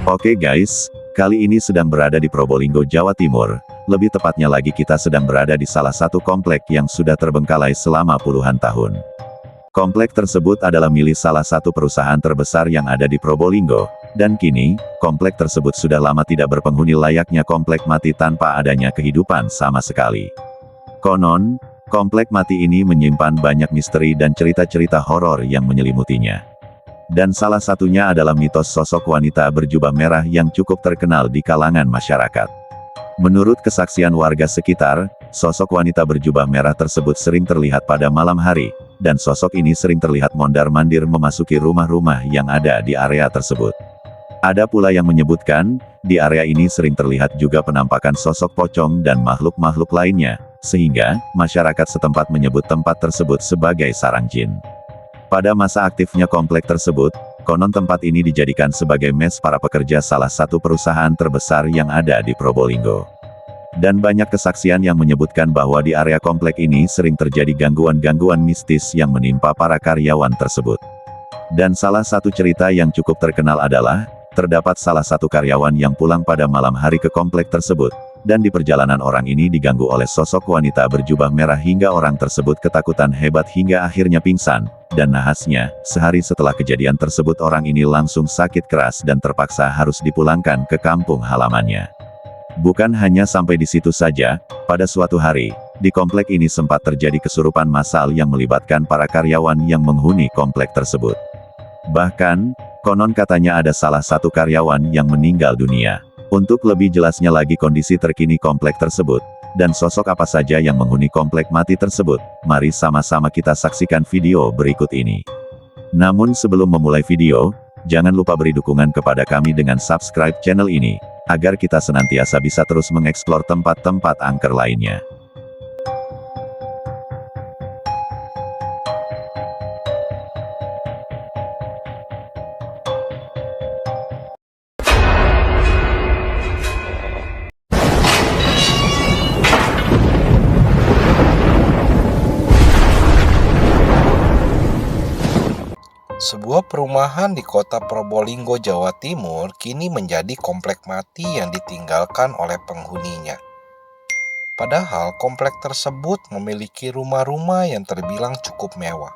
Oke guys, kali ini sedang berada di Probolinggo, Jawa Timur. Lebih tepatnya lagi kita sedang berada di salah satu komplek yang sudah terbengkalai selama puluhan tahun. Komplek tersebut adalah milik salah satu perusahaan terbesar yang ada di Probolinggo, dan kini, komplek tersebut sudah lama tidak berpenghuni layaknya komplek mati tanpa adanya kehidupan sama sekali. Konon, komplek mati ini menyimpan banyak misteri dan cerita-cerita horor yang menyelimutinya. Dan salah satunya adalah mitos sosok wanita berjubah merah yang cukup terkenal di kalangan masyarakat. Menurut kesaksian warga sekitar, sosok wanita berjubah merah tersebut sering terlihat pada malam hari, dan sosok ini sering terlihat mondar-mandir memasuki rumah-rumah yang ada di area tersebut. Ada pula yang menyebutkan, di area ini sering terlihat juga penampakan sosok pocong dan makhluk-makhluk lainnya, sehingga masyarakat setempat menyebut tempat tersebut sebagai sarang jin. Pada masa aktifnya komplek tersebut, konon tempat ini dijadikan sebagai mes para pekerja salah satu perusahaan terbesar yang ada di Probolinggo. Dan banyak kesaksian yang menyebutkan bahwa di area komplek ini sering terjadi gangguan-gangguan mistis yang menimpa para karyawan tersebut. Dan salah satu cerita yang cukup terkenal adalah, terdapat salah satu karyawan yang pulang pada malam hari ke komplek tersebut, dan di perjalanan orang ini diganggu oleh sosok wanita berjubah merah hingga orang tersebut ketakutan hebat hingga akhirnya pingsan, dan nahasnya, sehari setelah kejadian tersebut orang ini langsung sakit keras dan terpaksa harus dipulangkan ke kampung halamannya. Bukan hanya sampai di situ saja, pada suatu hari, di komplek ini sempat terjadi kesurupan massal yang melibatkan para karyawan yang menghuni komplek tersebut. Bahkan, konon katanya ada salah satu karyawan yang meninggal dunia. Untuk lebih jelasnya lagi kondisi terkini komplek tersebut, dan sosok apa saja yang menghuni komplek mati tersebut, mari sama-sama kita saksikan video berikut ini. Namun sebelum memulai video, jangan lupa beri dukungan kepada kami dengan subscribe channel ini, agar kita senantiasa bisa terus mengeksplor tempat-tempat angker lainnya. Sebuah perumahan di kota Probolinggo, Jawa Timur, kini menjadi komplek mati yang ditinggalkan oleh penghuninya. Padahal komplek tersebut memiliki rumah-rumah yang terbilang cukup mewah.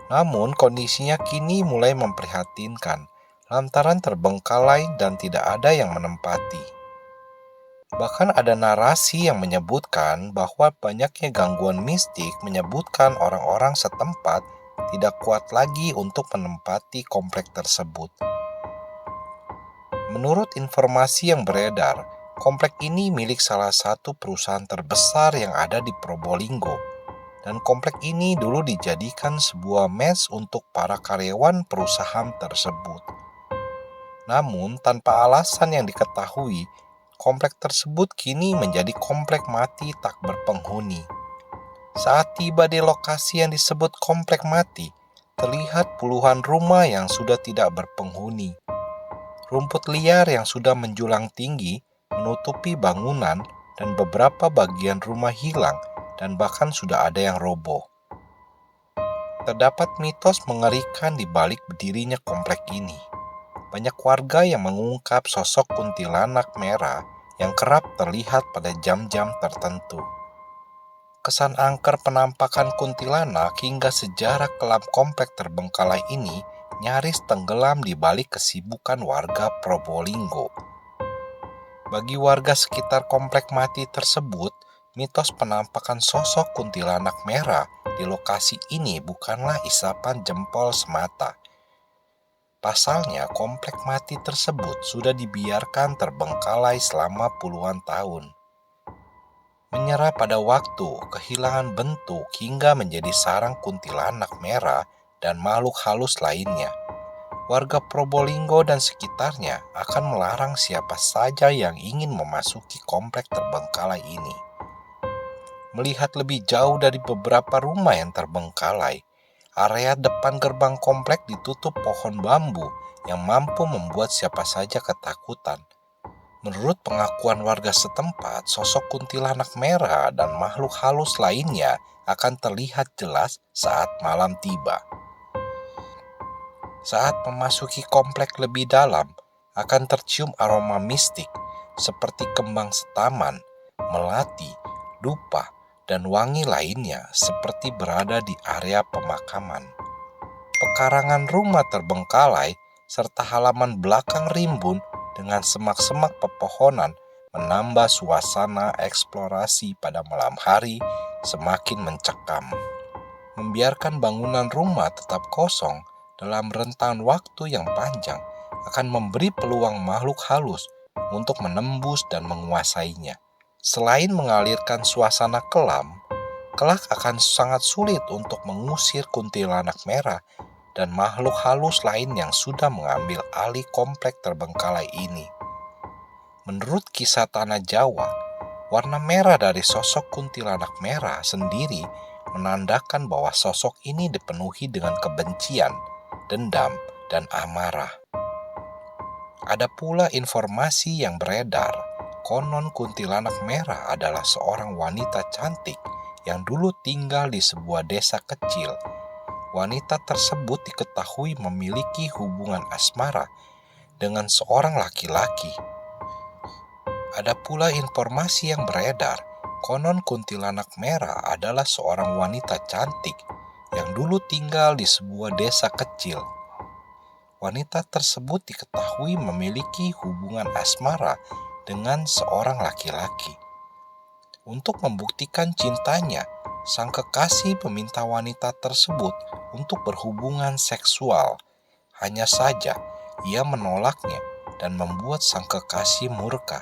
Namun kondisinya kini mulai memprihatinkan, lantaran terbengkalai dan tidak ada yang menempati. Bahkan ada narasi yang menyebutkan bahwa banyaknya gangguan mistik menyebutkan orang-orang setempat tidak kuat lagi untuk menempati komplek tersebut. Menurut informasi yang beredar, komplek ini milik salah satu perusahaan terbesar yang ada di Probolinggo, dan komplek ini dulu dijadikan sebuah mes untuk para karyawan perusahaan tersebut. Namun, tanpa alasan yang diketahui, komplek tersebut kini menjadi komplek mati tak berpenghuni. Saat tiba di lokasi yang disebut komplek mati, terlihat puluhan rumah yang sudah tidak berpenghuni. Rumput liar yang sudah menjulang tinggi menutupi bangunan dan beberapa bagian rumah hilang dan bahkan sudah ada yang roboh. Terdapat mitos mengerikan di balik berdirinya komplek ini. Banyak warga yang mengungkap sosok kuntilanak merah yang kerap terlihat pada jam-jam tertentu. Kesan angker penampakan kuntilanak hingga sejarah kelam komplek terbengkalai ini nyaris tenggelam di balik kesibukan warga Probolinggo. Bagi warga sekitar komplek mati tersebut, mitos penampakan sosok kuntilanak merah di lokasi ini bukanlah isapan jempol semata. Pasalnya, komplek mati tersebut sudah dibiarkan terbengkalai selama puluhan tahun. Menyerah pada waktu, kehilangan bentuk hingga menjadi sarang kuntilanak merah dan makhluk halus lainnya. Warga Probolinggo dan sekitarnya akan melarang siapa saja yang ingin memasuki komplek terbengkalai ini. Melihat lebih jauh dari beberapa rumah yang terbengkalai, area depan gerbang komplek ditutup pohon bambu yang mampu membuat siapa saja ketakutan. Menurut pengakuan warga setempat, sosok kuntilanak merah dan makhluk halus lainnya akan terlihat jelas saat malam tiba. Saat memasuki komplek lebih dalam, akan tercium aroma mistik seperti kembang setaman, melati, dupa, dan wangi lainnya seperti berada di area pemakaman. Pekarangan rumah terbengkalai serta halaman belakang rimbun dengan semak-semak pepohonan menambah suasana eksplorasi pada malam hari semakin mencekam. Membiarkan bangunan rumah tetap kosong dalam rentang waktu yang panjang akan memberi peluang makhluk halus untuk menembus dan menguasainya. Selain mengalirkan suasana kelam, kelak akan sangat sulit untuk mengusir kuntilanak merah dan makhluk halus lain yang sudah mengambil alih komplek terbengkalai ini. Menurut kisah tanah Jawa, warna merah dari sosok kuntilanak merah sendiri menandakan bahwa sosok ini dipenuhi dengan kebencian, dendam, dan amarah. Ada pula informasi yang beredar, konon kuntilanak merah adalah seorang wanita cantik yang dulu tinggal di sebuah desa kecil. Wanita tersebut diketahui memiliki hubungan asmara dengan seorang laki-laki. Ada pula informasi yang beredar, konon kuntilanak merah adalah seorang wanita cantik yang dulu tinggal di sebuah desa kecil. Wanita tersebut diketahui memiliki hubungan asmara dengan seorang laki-laki. Untuk membuktikan cintanya, sang kekasih meminta wanita tersebut untuk berhubungan seksual. Hanya saja, ia menolaknya dan membuat sang kekasih murka.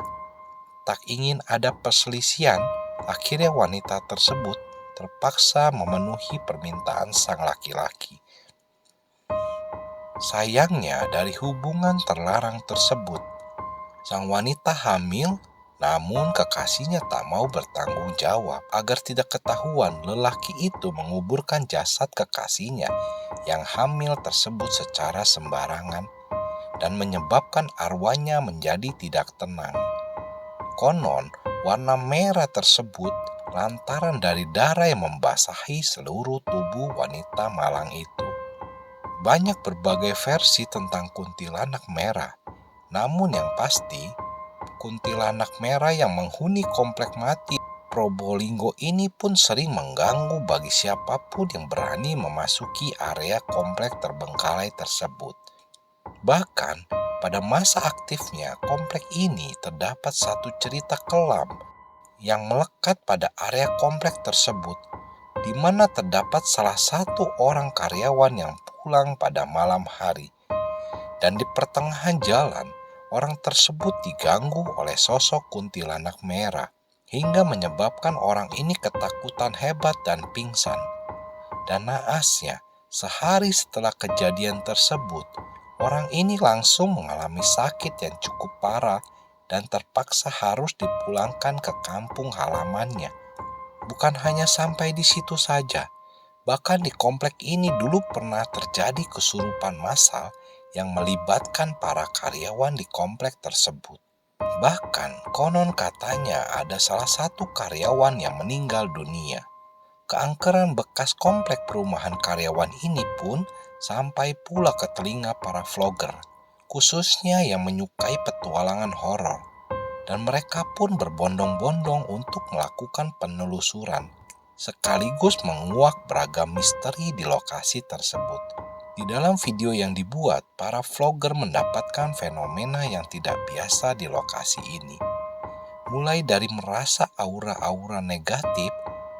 Tak ingin ada perselisihan, akhirnya wanita tersebut terpaksa memenuhi permintaan sang laki-laki. Sayangnya, dari hubungan terlarang tersebut, sang wanita hamil, namun kekasihnya tak mau bertanggung jawab agar tidak ketahuan lelaki itu menguburkan jasad kekasihnya yang hamil tersebut secara sembarangan dan menyebabkan arwahnya menjadi tidak tenang. Konon, warna merah tersebut lantaran dari darah yang membasahi seluruh tubuh wanita malang itu. Banyak berbagai versi tentang kuntilanak merah, namun yang pasti, kuntilanak merah yang menghuni komplek mati Probolinggo ini pun sering mengganggu bagi siapapun yang berani memasuki area komplek terbengkalai tersebut. Bahkan, pada masa aktifnya komplek ini terdapat satu cerita kelam yang melekat pada area komplek tersebut, di mana terdapat salah satu orang karyawan yang pulang pada malam hari. Dan di pertengahan jalan, orang tersebut diganggu oleh sosok kuntilanak merah, hingga menyebabkan orang ini ketakutan hebat dan pingsan. Dan naasnya, sehari setelah kejadian tersebut, orang ini langsung mengalami sakit yang cukup parah dan terpaksa harus dipulangkan ke kampung halamannya. Bukan hanya sampai di situ saja, bahkan di komplek ini dulu pernah terjadi kesurupan massal yang melibatkan para karyawan di komplek tersebut. Bahkan konon katanya ada salah satu karyawan yang meninggal dunia. Keangkeran bekas komplek perumahan karyawan ini pun sampai pula ke telinga para vlogger, khususnya yang menyukai petualangan horor. Dan mereka pun berbondong-bondong untuk melakukan penelusuran, sekaligus menguak beragam misteri di lokasi tersebut. Di dalam video yang dibuat, para vlogger mendapatkan fenomena yang tidak biasa di lokasi ini. Mulai dari merasa aura-aura negatif,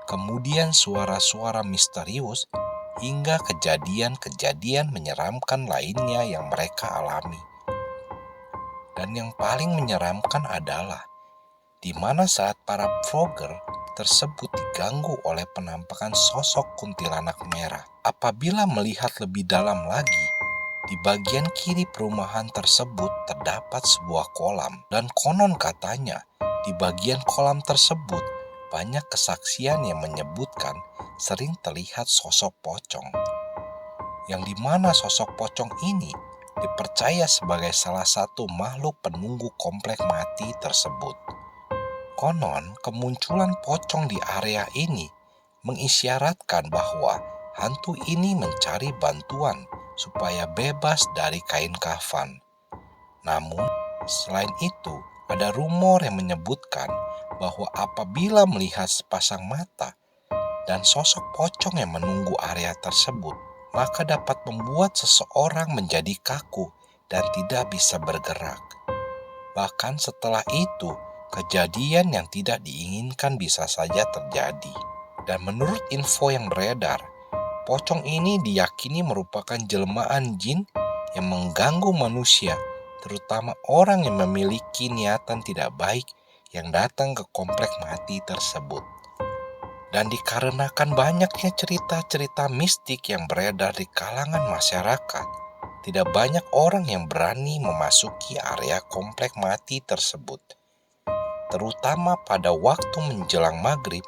kemudian suara-suara misterius, hingga kejadian-kejadian menyeramkan lainnya yang mereka alami. Dan yang paling menyeramkan adalah di mana saat para vlogger tersebut diganggu oleh penampakan sosok kuntilanak merah. Apabila melihat lebih dalam lagi, di bagian kiri perumahan tersebut terdapat sebuah kolam, dan konon katanya di bagian kolam tersebut banyak kesaksian yang menyebutkan sering terlihat sosok pocong, yang dimana sosok pocong ini dipercaya sebagai salah satu makhluk penunggu komplek mati tersebut. Konon, kemunculan pocong di area ini mengisyaratkan bahwa hantu ini mencari bantuan supaya bebas dari kain kafan. Namun, selain itu, ada rumor yang menyebutkan bahwa apabila melihat sepasang mata dan sosok pocong yang menunggu area tersebut, maka dapat membuat seseorang menjadi kaku dan tidak bisa bergerak. Bahkan setelah itu, kejadian yang tidak diinginkan bisa saja terjadi. Dan menurut info yang beredar, pocong ini diyakini merupakan jelmaan jin yang mengganggu manusia, terutama orang yang memiliki niatan tidak baik yang datang ke komplek mati tersebut. Dan dikarenakan banyaknya cerita-cerita mistik yang beredar di kalangan masyarakat, tidak banyak orang yang berani memasuki area komplek mati tersebut, terutama pada waktu menjelang maghrib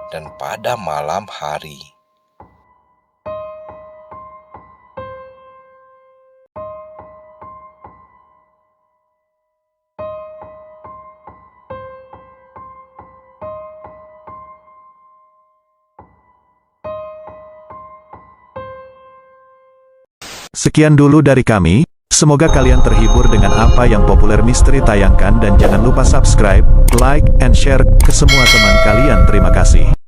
dan pada malam hari. Sekian dulu dari kami, semoga kalian terhibur dengan apa yang Populer Misteri tayangkan dan jangan lupa subscribe, like, and share ke semua teman kalian. Terima kasih.